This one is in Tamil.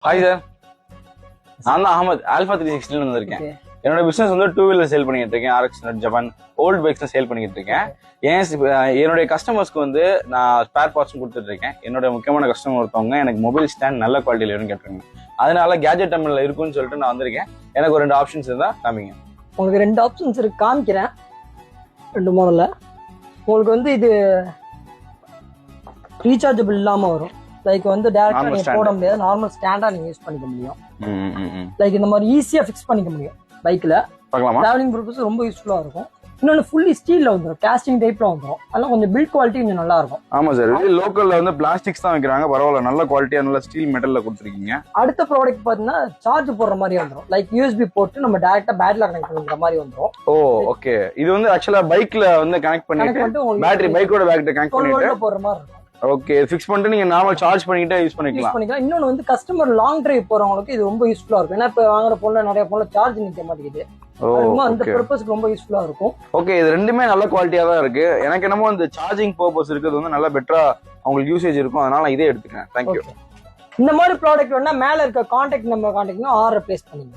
ஹாய் சார், நான் தான் அகமது ஆல்ஃபா 360 வந்திருக்கேன். என்னோட பிசினஸ் வந்து 2 வீலர் சேல் பண்ணிட்டு இருக்கேன். RX Japan old bikes sale பண்ணிட்டு இருக்கேன். என்னுடைய கஸ்டமர்ஸ்க்கு வந்து நான் ஸ்பேர் பார்ட்ஸும் கொடுத்துட்டு இருக்கேன். என்னோட முக்கியமான கஸ்டமர் ஒருத்தவங்க எனக்கு மொபைல் ஸ்டாண்ட் நல்ல குவாலிட்டியில் வேணும்னு கேட்டிருக்காங்க. அதனால கேஜெட் டெம்பிள்ல இருக்குன்னு சொல்லிட்டு நான் வந்திருக்கேன். எனக்கு ஒரு 2 ஆப்ஷன்ஸ் இருந்தா காமிங்க. உங்களுக்கு 2 ஆப்ஷன்ஸ் இருக்கு, காமிக்கிறேன். 2 மாடல்ல உங்களுக்கு வந்து இது ரீசார்ஜபிள் இல்லாம வரும். லைக் வந்து டைரக்டா நீங்க போட முடியாது, நார்மல் ஸ்டாண்டா நீங்க யூஸ் பண்ணிக்க முடியும். லைக் இந்த மாதிரி ஈஸியா ஃபிக்ஸ் பண்ணிக்க முடியும் பைக்ல. டிராவலிங் பர்பஸ் ரொம்ப யூஸ்ஃபுல்லா இருக்கும். இன்னொன்னு ஃபுல்லி ஸ்டீல்ல வந்துடும், காஸ்டிங் டைப்ல வந்துடும். அதெல்லாம் கொஞ்சம் பில்ட் குவாலிட்டி கொஞ்சம் நல்லா இருக்கும். ஆமா சார், லோக்கல்ல வந்து பிளாஸ்டிக்ஸ் தான் வைக்கிறாங்க, பரவாயில்ல நல்ல குவாலிட்டியா நல்ல ஸ்டீல் மெட்டல்ல கொடுத்துருக்கீங்க. அடுத்த ப்ராடக்ட் பாத்தீங்கன்னா சார்ஜ் போடுற மாதிரி வந்துடும். லைக் USB போட்டு நம்ம டைரக்டா பேட்டரியில கனெக்ட் பண்ணிக்கிற மாதிரி வந்துடும். ஓ ஓகே. இது வந்து ஆக்சுவலா பைக்ல வந்து கனெக்ட் பண்ணிட்டு பேட்டரி பைக்கோட பேட்டரி கனெக்ட் பண்ணிட்டு போடுற மாதிரி இருக்கும். ஓகே, ஃபிக்ஸ் பண்ணிட்டு நீங்க நார்மல் சார்ஜ் பண்ணிக்கிட்டே யூஸ் பண்ணிக்கலாம். இன்னொன்னு வந்து கஸ்டமர் லாங் டிரைவ் போறவங்களுக்கு இது ரொம்ப யூஸ்ஃபுல்லா இருக்கும். ஏன்னா இப்ப வாங்குற பொருள் நிறைய பொருள் சார்ஜ் நிக்க மாட்டேங்குது. அந்த பர்பஸ்க்கு ரொம்ப யூஸ்ஃபுல்லா இருக்கும். ஓகே, இது ரெண்டுமே நல்ல குவாலிட்டியா தான் இருக்கு. எனக்கு என்னமோ இந்த சார்ஜிங் பர்பஸ் இருக்குது வந்து நல்லா பெட்டரா உங்களுக்கு யூசேஜ் இருக்கும். அதனால நான் இதே எடுத்துக்கிறேன். தேங்க்யூ. இந்த மாதிரி ப்ராடக்ட் வேணா மேல இருக்க contact number contact order place பண்ணுங்க.